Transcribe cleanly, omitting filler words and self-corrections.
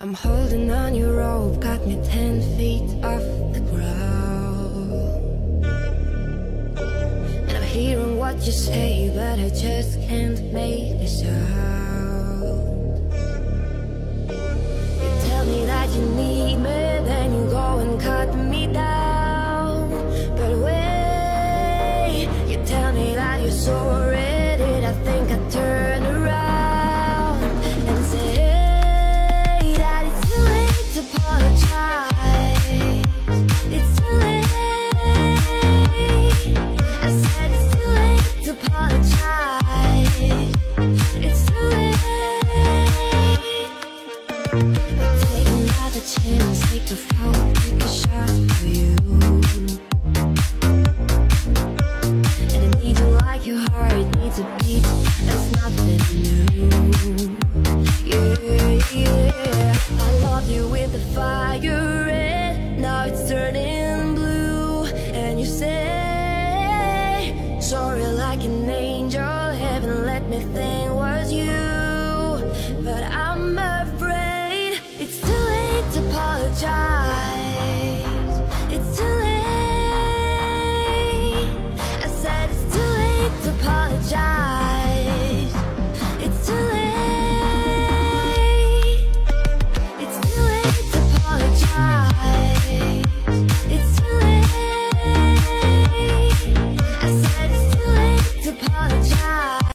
I'm holding on your rope, got me 10 feet off the ground. And I'm hearing what you say, but I just can't make a sound. You tell me that you need me, then you go and cut me down. But wait, you tell me that you're sorry, did I think I'd turn around and say apologize? It's too late. I said it's too late to apologize. It's too late. Take another chance, take a fall, take a shot for you. And I need you like your heart needs a beat. That's nothing new. Yeah, yeah. I love you with the fire.